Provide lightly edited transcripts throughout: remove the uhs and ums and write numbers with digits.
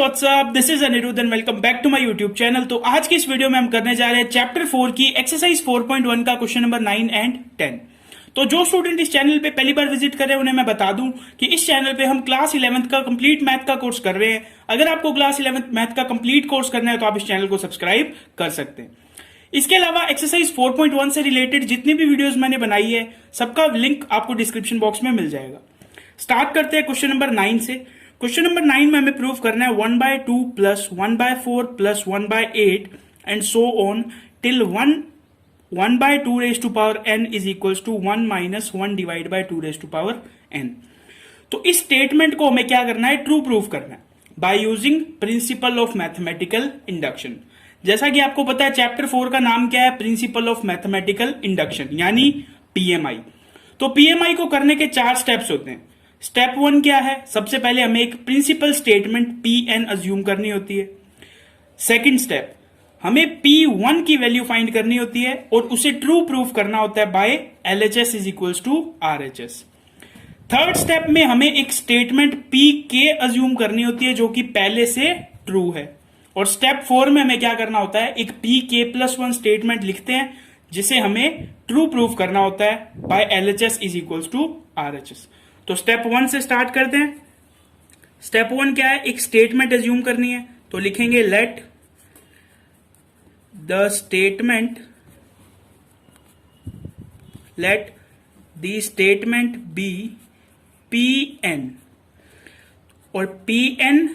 WhatsApp, this is Anirudh and welcome back to my YouTube channel. तो आज की इस वीडियो में हम करने जा रहे हैं चैप्टर 4 की एक्सरसाइज 4.1 का क्वेश्चन नंबर 9 एंड 10। तो जो स्टूडेंट इस चैनल पे पहली बार विजिट कर रहे हैं उन्हें मैं बता दूं कि इस चैनल पे हम क्लास 11th का कंप्लीट मैथ का कोर्स कर रहे हैं। अगर आपको क्लास 11th मैथ का कंप्लीट कोर्स करना है तो आप इस चैनल को सब्सक्राइब कर सकते हैं। इसके अलावा एक्सरसाइज 4.1 से रिलेटेड जितनी भी वीडियोस मैंने बनाई है सबका लिंक आपको डिस्क्रिप्शन बॉक्स में मिल जाएगा। स्टार्ट करते हैं क्वेश्चन नंबर 9 से। क्वेश्चन नंबर 9 में हमें प्रूव करना है 1/2 plus 1/4 plus 1/8 and so on till 1/2 raise to power n is equals to 1 minus 1 divide by 2 raise to power n। तो इस स्टेटमेंट को हमें क्या करना है, ट्रू प्रूव करना है by using principal of mathematical induction. जैसा कि आपको पता है चैप्टर 4 का नाम क्या है, प्रिंसिपल ऑफ मैथमेटिकल इंडक्शन यानी पीएमआई। तो पीएमआई को करने के 4 स्टेप्स होते हैं। स्टेप 1 क्या है, सबसे पहले हमें एक प्रिंसिपल स्टेटमेंट Pn अज्यूम करनी होती है। सेकंड स्टेप, हमें P1 की वैल्यू फाइंड करनी होती है और उसे ट्रू प्रूफ करना होता है by LHS is equals to RHS। Third step में हमें एक स्टेटमेंट Pk अज्यूम करनी होती है जो कि पहले से ट्रू है। और स्टेप 4 में हमें क्या करना होता है, एक Pk+1 स्टेटमेंट लिखते हैं जिसे हमें ट्रू प्रूफ करना होता है by LHS is equals to RHS। तो स्टेप 1 से स्टार्ट करते हैं। स्टेप 1 क्या है, एक स्टेटमेंट एज्यूम करनी है। तो लिखेंगे let the statement be Pn और Pn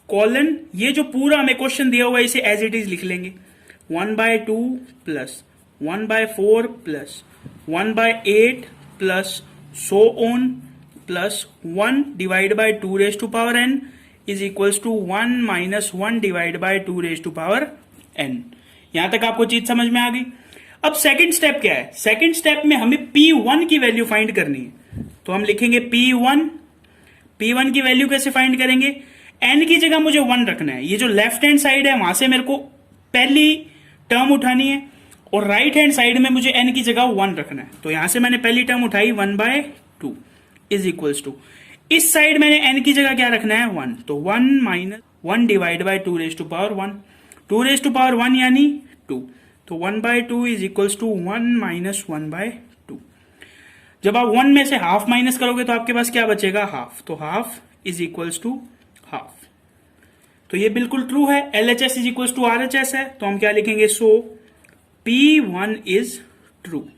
कॉलन, ये जो पूरा हमें क्वेश्चन दिया हुआ है इसे एज इट इज लिख लेंगे। 1/2 plus 1/4 plus 1/8 plus so on plus 1 divide by 2 raise to power n is equals to 1 minus 1 divide by 2 raise to power n। यहां तक आपको चीज समझ में आ गई। अब सेकंड स्टेप क्या है, सेकंड स्टेप में हमें P1 की वैल्यू फाइंड करनी है। तो हम लिखेंगे P1 की वैल्यू कैसे फाइंड करेंगे, n की जगह मुझे 1 रखना है। ये जो लेफ्ट हैंड साइड है वहां से मेरे को पहली टर्म उठानी है और राइट हैंड साइड में मुझे n की जगह 1 रखना है। तो यहां से मैंने पहली टर्म उठाई 1/2 इज इक्वल्स टू, इस साइड मैंने n की जगह क्या रखना है 1। तो 1 minus 1 divide by 2 raise to power 1, 2 raise to power 1 यानी 2। तो 1/2 इज इक्वल्स टू 1 माइनस 1/2। जब आप 1 में से हाफ माइनस करोगे तो आपके पास क्या बचेगा, हाफ। तो half is equals to half. तो ये बिल्कुल ट्रू है। LHS is equals to RHS है। तो हम क्या लिखेंगे, सो P1 इज ट्रू।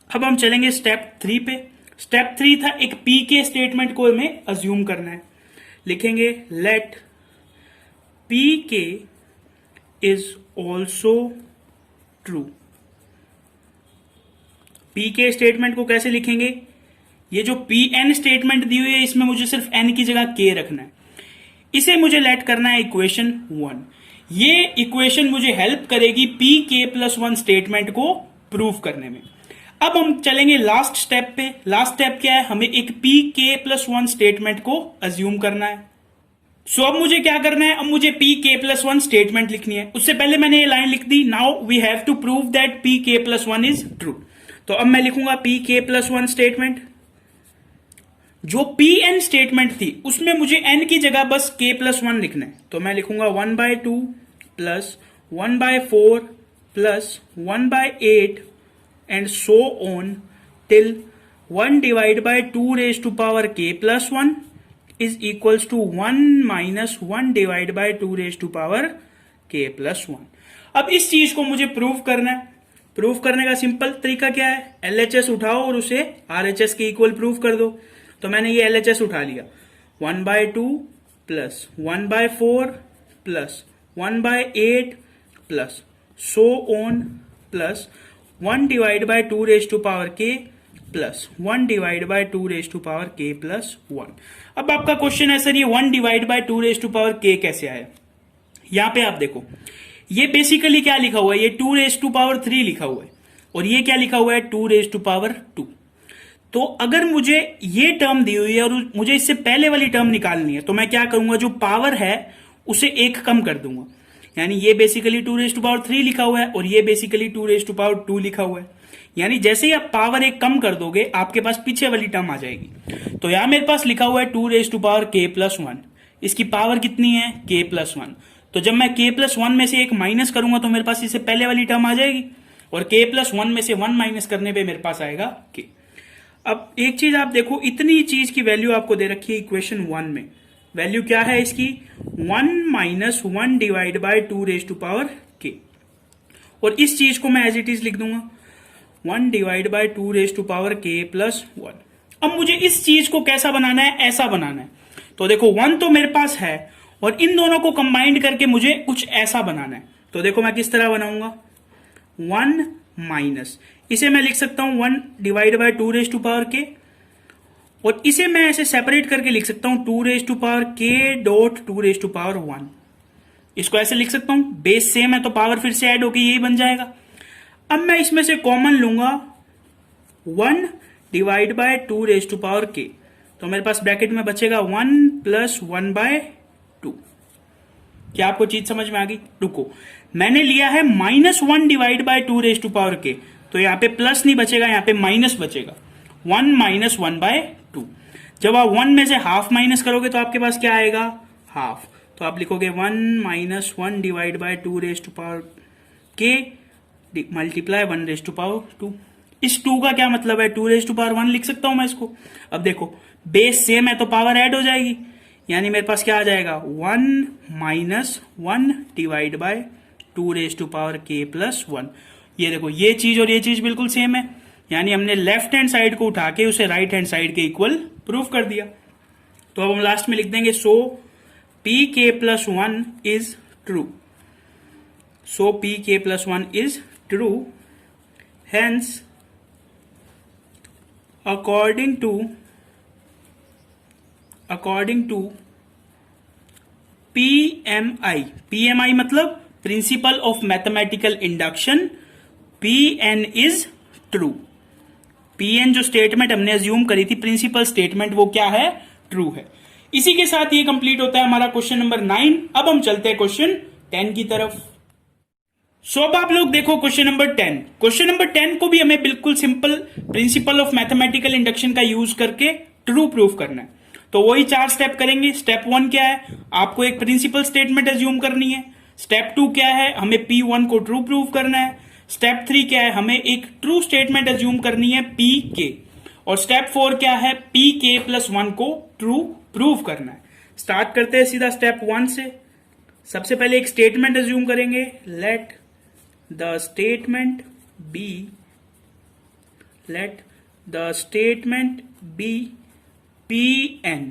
अब हम चलेंगे स्टेप 3 पे। स्टेप 3 था एक Pk स्टेटमेंट को हमें अज्यूम करना है। लिखेंगे let Pk is also true. Pk statement को कैसे लिखेंगे, ये जो Pn स्टेटमेंट दी हुई है इसमें मुझे सिर्फ n की जगह k रखना है। इसे मुझे लेट करना है इक्वेशन 1। ये इक्वेशन मुझे हेल्प करेगी Pk+1 स्टेटमेंट को प्रूव करने में। अब हम चलेंगे लास्ट स्टेप पे। लास्ट स्टेप क्या है, हमें एक Pk+1 स्टेटमेंट को अज्यूम करना है। सो अब मुझे क्या करना है, अब मुझे Pk+1 स्टेटमेंट लिखनी है। उससे पहले मैंने ये लाइन लिख दी, now we have to prove that Pk+1 is true. तो अब मैं लिखूंगा Pk+1 स्टेटमेंट। जो Pn स्टेटमेंट थी उसमें मुझे n की जगह बस k+1 लिखना है। तो मैं लिखूंगा 1/2 plus 1/4 plus 1/8 and so on till 1 divide by 2 raise to power k+1 is equals to 1 minus 1 divide by 2 raise to power k+1। अब इस चीज को मुझे प्रूव करना है। प्रूव करने का सिंपल तरीका क्या है, LHS उठाओ और उसे RHS के इक्वल प्रूव कर दो। तो मैंने ये LHS उठा लिया, 1/2 plus 1/4 plus 1/8 plus so on plus 1 divide by 2 raise to power k plus 1 divide by 2 raise to power k+1। अब आपका क्वेश्चन है सर ये 1 divide by 2 raise to power k कैसे आया। यहां पे आप देखो ये बेसिकली क्या लिखा हुआ है, ये 2 रेज टू पावर 3 लिखा हुआ है और ये क्या लिखा हुआ है 2 रेज टू पावर 2। तो अगर मुझे ये टर्म दी हुई है और मुझे इससे पहले वाली टर्म निकालनी है तो मैं क्या करूंगा, जो पावर है उसे 1 कम कर दूंगा। यानी ये बेसिकली 2 रेज टू पावर 3 लिखा हुआ है और ये बेसिकली 2 रेज टू पावर 2 लिखा हुआ है। यानी जैसे ही आप पावर 1 कम कर दोगे आपके पास पीछे वाली टर्म आ जाएगी। तो यहां मेरे पास लिखा हुआ है 2 रेज टू पावर k+1 इसकी पावर कितनी है k प्लस वन। तो जब मैं k प्लस वन में से एक माइनस करूंगा तो मेरे पास इससे पहले वाली टर्म आ जाएगी, और k प्लस वन में से वन माइनस करने पे मेरे पास आएगा k। अब एक चीज आप देखो, इतनी चीज की वैल्यू आपको दे रखी है इक्वेशन वन में। वैल्यू क्या है इसकी? 1 minus one divide by two raise to power k, और इस चीज को मैं एज इट इज लिख दूंगा 1 divide by two raise to power k plus one. अब मुझे इस चीज को कैसा बनाना है? ऐसा बनाना है। तो देखो 1 तो मेरे पास है, और इन दोनों को कंबाइंड करके मुझे कुछ ऐसा बनाना है। तो देखो मैं किस तरह बनाऊंगा, 1 माइनस, इसे मैं लिख सकता हूं 1 divide by two raise to power k, और इसे मैं ऐसे सेपरेट करके लिख सकता हूं two raise to power k dot two raise to power one. इसको ऐसे लिख सकता हूं, बेस सेम है तो पावर फिर से ऐड होकर यही बन जाएगा। अब मैं इसमें से कॉमन लूंगा 1 divide by two raise to power k, तो मेरे पास ब्रैकेट में बचेगा 1 प्लस वन बाय टू। क्या आपको चीज समझ में आ गई? रुको, मैंने लिया है -1 divide by two raise to power k, तो यहां पे प्लस नहीं बचेगा, यहां पे माइनस बचेगा, 1 माइनस वन बाय टू। जब आप 1 में से हाफ माइनस करोगे तो आपके पास क्या आएगा? हाफ। तो आप लिखोगे 1 minus one divide by two raise to power k multiply 1 raise to power two. इस 2 का क्या मतलब है? 2 रेज टू पावर 1 लिख सकता हूं मैं इसको। अब देखो बेस सेम है तो पावर ऐड हो जाएगी, यानी मेरे पास क्या आ जाएगा? 1 minus one divide by two raise to power k plus one. ये देखो, ये चीज और ये चीज बिल्कुल सेम है, यानी हमने लेफ्ट हैंड साइड को उठा के उसे राइट हैंड साइड के इक्वल प्रूव कर दिया। तो अब हम लास्ट में लिख देंगे so P K plus one is true. So P K plus one is true, hence according to PMI मतलब principle of mathematical induction, PN is true. PN जो स्टेटमेंट हमने अज्यूम करी थी प्रिंसिपल स्टेटमेंट, वो क्या है? ट्रू है। इसी के साथ ये कंप्लीट होता है हमारा क्वेश्चन नंबर 9। अब हम चलते हैं क्वेश्चन 10 की तरफ। सो अब आप लोग देखो क्वेश्चन नंबर 10। क्वेश्चन नंबर 10 को भी हमें बिल्कुल simple principal of mathematical induction का यूज करके ट्रू प्रूफ करना है। तो वही 4 स्टेप करेंगे। स्टेप 1 क्या है? आपको एक प्रिंसिपल स्टेटमेंट अज्यूम करनी है। स्टेप 2 क्या है? हमें P1 को ट्रू प्रूफ करना है। स्टेप 3 क्या है? हमें एक ट्रू स्टेटमेंट अज्यूम करनी है PK। और स्टेप 4 क्या है? PK प्लस 1 को ट्रू प्रूफ करना है। स्टार्ट करते हैं सीधा स्टेप 1 से। सबसे पहले एक स्टेटमेंट अज्यूम करेंगे, let the statement be Pn।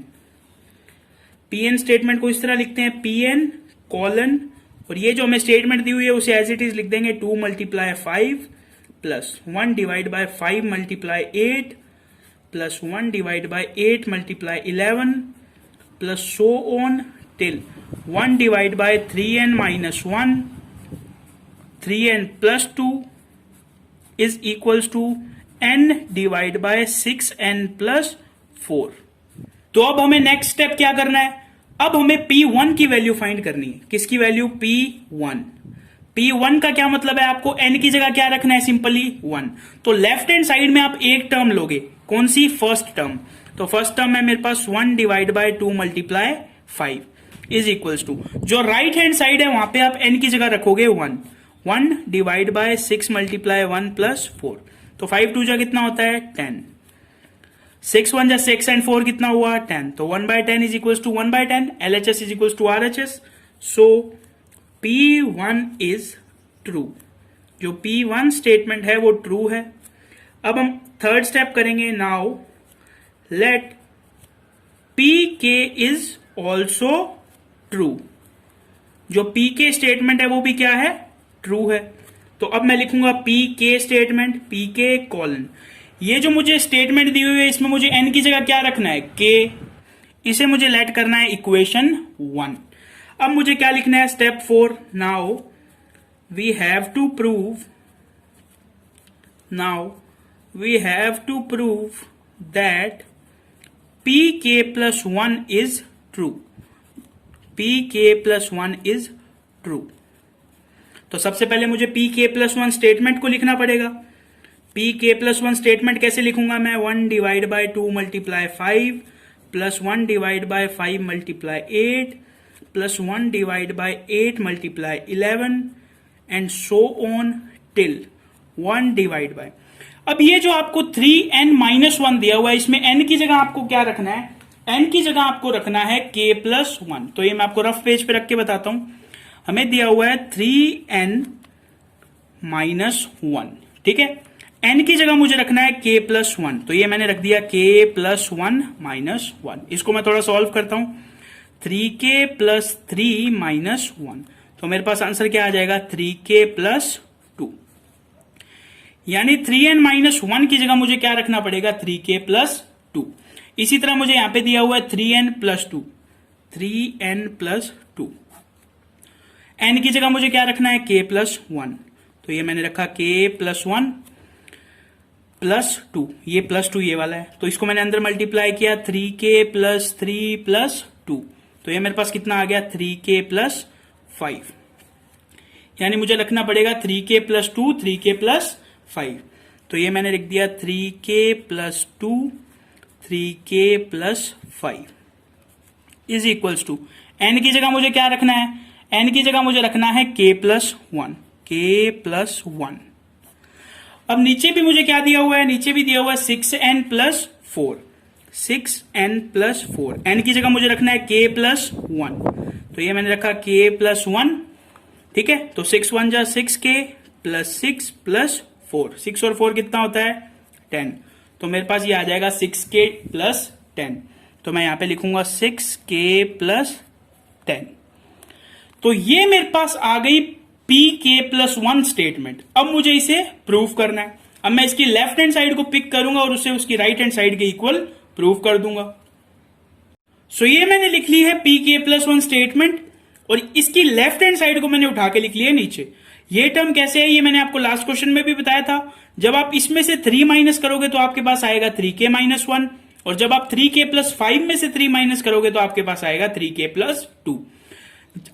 Pn statement को इस तरह लिखते हैं Pn कॉलन, और ये जो हमें स्टेटमेंट दी हुई है उसे एज इट इज लिख देंगे 2 multiply 5 plus 1 divide by 5 multiply 8 plus 1 divide by 8 multiply 11 plus so on till 1 divide by 3n minus 1 3n plus 2 is equals to n divide by 6n plus 4। तो अब हमें next step क्या करना है? अब हमें P1 की वैल्यू फाइंड करनी है। किसकी वैल्यू? P1। P1 का क्या मतलब है? आपको n की जगह क्या रखना है? सिंपली 1। तो लेफ्ट हैंड साइड में आप एक टर्म लोगे, कौन सी? First term. तो फर्स्ट टर्म है मेरे पास 1 divide by 2 multiply 5 is equals to, जो राइट हैंड साइड है वहां पे आप n की जगह रखोगे 1 डिवाइड बाय 6 मल्टीप्लाई 1 प्लस 4। तो 5 2 जा कितना होता है? 10। 6 1 जा 6 एंड 4 कितना हुआ? 10। तो 1 by 10 is equals to 1 by 10। LHS is equals to RHS। So P1 is true. जो P1 स्टेटमेंट है वो ट्रू है। अब हम थर्ड स्टेप करेंगे। Now let PK is also true. जो PK स्टेटमेंट है वो भी क्या है? ट्रू है। तो अब मैं लिखूंगा PK स्टेटमेंट, PK कॉलन। ये जो मुझे स्टेटमेंट दी हुई है इसमें मुझे n की जगह क्या रखना है? K। इसे मुझे लेट करना है इक्वेशन 1। अब मुझे क्या लिखना है? Step 4। Now we have to prove that PK plus 1 is true. PK plus 1 is true. तो सबसे पहले मुझे PK प्लस 1 स्टेटमेंट को लिखना पड़ेगा। PK प्लस 1 स्टेटमेंट कैसे लिखूंगा मैं? 1 divide by 2 multiply 5 plus 1 divide by 5 multiply 8 plus 1 divide by 8 multiply 11 and so on till 1 divide bye. अब ये जो आपको 3n-1 दिया हुआ है, इसमें n की जगह आपको क्या रखना है? n की जगह आपको रखना है k प्लस 1। तो ये मैं आपको रफ पेज पे रख के बताता हूं। हमें दिया हुआ है 3n-1, ठीक है। n की जगह मुझे रखना है k प्लस 1, तो ये मैंने रख दिया k प्लस 1 माइनस 1। इसको मैं थोड़ा सॉल्व करता हूं। 3k प्लस 3 माइनस 1, तो मेरे पास आंसर क्या आ जाएगा? 3k plus 2। यानी 3n-1 की जगह मुझे क्या रखना पड़ेगा? 3k plus 2। इसी तरह मुझे यहां पे दिया हुआ है 3n plus 2, 3n plus 2। n की जगह मुझे क्या रखना है? k प्लस 1, तो ये मैंने रखा k प्लस 1 प्लस 2, ये प्लस 2 ये वाला है, तो इसको मैंने अंदर मल्टीप्लाई किया 3k प्लस 3 प्लस 2, तो ये मेरे पास कितना आ गया? 3k plus 5। यानी मुझे रखना पड़ेगा 3k प्लस 2, 3k प्लस 5, तो ये मैंने लिख दिया 3k plus 2, 3k plus 5 is equals to n की जगह मुझे क्या रखना है? n की जगह मुझे रखना है k प्लस 1, k प्लस 1। अब नीचे भी मुझे क्या दिया हुआ है? नीचे भी दिया हुआ है 6n plus 4, 6n plus 4। n की जगह मुझे रखना है k प्लस 1, तो ये मैंने रखा k प्लस 1, ठीक है। तो 6 1 जा 6k प्लस 6 प्लस 4, 6 और 4 कितना होता है? 10, तो मेरे पास ये आ जाएगा 6k प्लस 10। तो मैं यहां पे लिखूंगा 6k प्लस 10। तो ये मेरे पास आ गई pk प्लस 1 स्टेटमेंट। अब मुझे इसे प्रूव करना है। अब मैं इसकी लेफ्ट हैंड साइड को पिक करूंगा और उसे उसकी राइट हैंड साइड के इक्वल प्रूव कर दूंगा। सो ये मैंने लिख ली है pk प्लस 1 स्टेटमेंट, और इसकी लेफ्ट हैंड साइड को मैंने उठा के लिख लिया नीचे। ये टर्म कैसे है? ये मैंने आपको लास्ट क्वेश्चन में भी बताया था। जब आप इसमें से 3 माइनस करोगे तो आपके पास आएगा 3k माइनस 1, और जब आप 3k प्लस 5 में से 3 माइनस करोगे तो आपके पास आएगा 3k प्लस 2।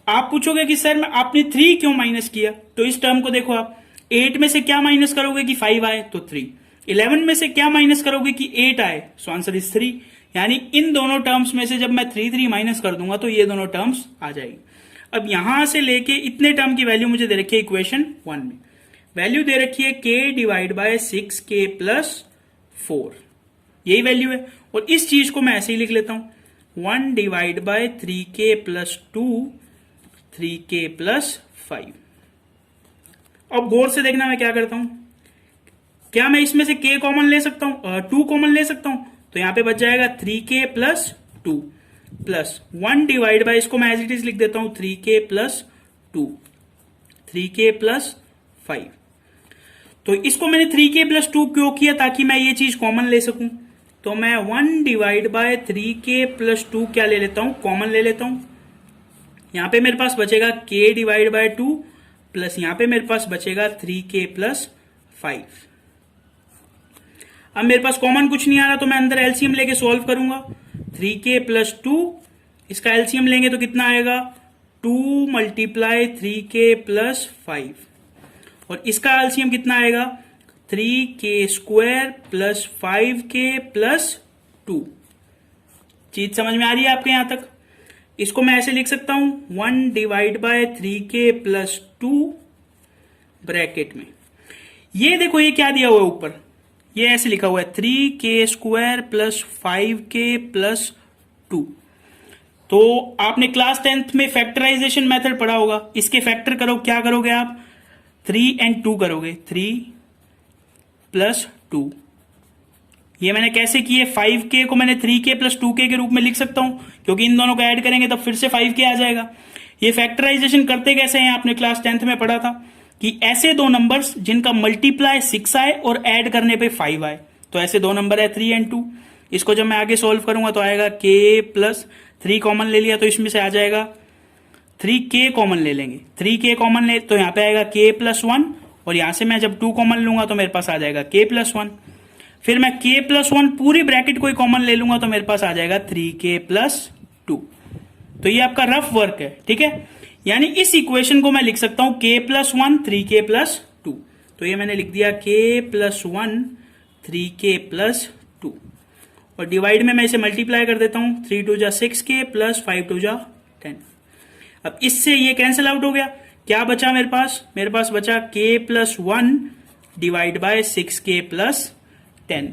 आप पूछोगे कि सर आपने 3 क्यों माइनस किया? तो इस टर्म को देखो, आप 8 में से क्या माइनस करोगे कि 5 आए? तो 3। 11 में से क्या माइनस करोगे कि 8 आए? So answer is 3। यानी इन दोनों टर्म्स में से जब मैं 3 माइनस कर दूंगा तो ये दोनों टर्म्स आ जाएगी। अब यहां से लेके इतने टर्म की वैल्यू मुझे दे रखी है इक्वेशन 1 में। वैल्यू दे रखी है k divide by 6k plus 4, यही वैल्यू है। और इस चीज को मैं ऐसे ही लिख लेता हूं 1 divide bye 3k plus 2, 3k plus 5। अब गौर से देखना मैं क्या करता हूं। क्या मैं इसमें से k कॉमन ले सकता हूं? 2 कॉमन ले सकता हूं, तो यहां पे बच जाएगा 3k plus 2 plus 1 divide bye, इसको मैं एज इट इज लिख देता हूं 3k प्लस 2, 3k प्लस 5। तो इसको मैंने 3k प्लस 2 क्यों किया? ताकि मैं ये चीज कॉमन ले सकूं। तो मैं 1 डिवाइड बाय 3k प्लस 2 क्या ले लेता हूं? कॉमन ले लेता हूं। यहां पे मेरे पास बचेगा k डिवाइड बाय 2 प्लस यहां पे मेरे पास बचेगा 3k प्लस 5। अब मेरे पास कॉमन कुछ नहीं आ रहा, तो मैं अंदर एलसीएम लेके सॉल्व करूंगा। 3k प्लस 2, इसका एलसीएम लेंगे तो कितना आएगा? 2 मल्टीप्लाई 3k प्लस 5, और इसका एलसीएम कितना आएगा? 3k square plus 5k plus 2। चीज समझ में आ रही है आपके यहां तक? इसको मैं ऐसे लिख सकता हूं 1 divide bye 3k plus 2 bracket में। ये देखो ये क्या दिया हुआ है ऊपर, ये ऐसे लिखा हुआ है 3k square plus 5k plus 2। तो आपने क्लास 10th में फैक्टराइजेशन मेथड पढ़ा होगा। इसके फैक्टर करो, क्या करोगे आप? 3 and 2 करोगे, 3 प्लस 2। ये मैंने कैसे किए? 5k को मैंने 3k प्लस 2k के रूप में लिख सकता हूं, क्योंकि इन दोनों को ऐड करेंगे तब फिर से 5k आ जाएगा। ये फैक्टराइजेशन करते कैसे हैं? आपने क्लास 10th में पढ़ा था कि ऐसे दो नंबर्स जिनका मल्टीप्लाई 6 आए और ऐड करने पे 5 आए, तो ऐसे दो नंबर है 3 and 2। इसको जब मैं आगे सोल्व करूंगा तो आएगा k प्लस 3 कॉमन ले लिया तो इसमें से आ जाएगा 3k कॉमन ले लेंगे, 3k कॉमन ले तो यहाँ पे आएगा k प्लस 1, और यहां से मैं जब 2 कॉमन लूंगा तो मेरे पास आ जाएगा k प्लस 1। फिर मैं k प्लस 1 पूरी ब्रैकेट कोई कॉमन ले लूंगा तो मेरे पास आ जाएगा 3k प्लस 2। तो ये आपका रफ वर्क है, ठीक है। यानी इस इक्वेशन को मैं लिख सकता हूं k प्लस 1 3k प्लस 2। तो ये मैंने लिख दिया k प्लस 1 3k प्लस 2। और डिवाइड में मैं इसे मल्टीप्लाई कर देता हूं, 3 2 जा 6k प्लस 5 2 जा 10। अब इससे ये कैंसिल आउट हो गया, क्या बचा मेरे पास? मेरे पास बचा k plus 1 divide bye 6k plus 10।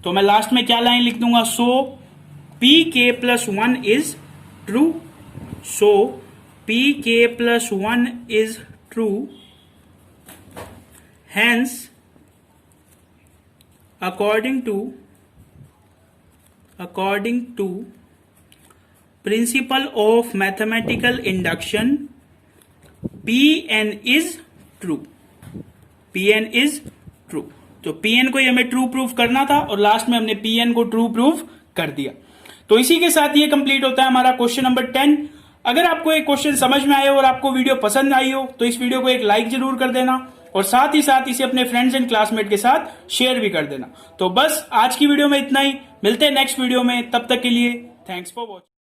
तो मैं लास्ट में क्या लाइन लिख दूंगा? सो pk plus 1 is true, so pk plus 1 is true, hence according to principle of mathematical induction, Pn is true, Pn is true। तो Pn को ही हमें true proof करना था और लास्ट में हमने Pn को ट्रू प्रूफ कर दिया। तो इसी के साथ ये कंप्लीट होता है हमारा क्वेश्चन नंबर 10। अगर आपको एक क्वेश्चन समझ में आया हो और आपको वीडियो पसंद आई हो तो इस वीडियो को एक लाइक जरूर कर देना और साथ ही साथ इसे अपने फ्रेंड्स एंड क्लासमेट के साथ शेयर भी कर देना। तो बस आज की वीडियो में इतना ही, मिलते हैं नेक्स्ट वीडियो में, तब तक के लिए थैंक्स फॉर वॉचिंग।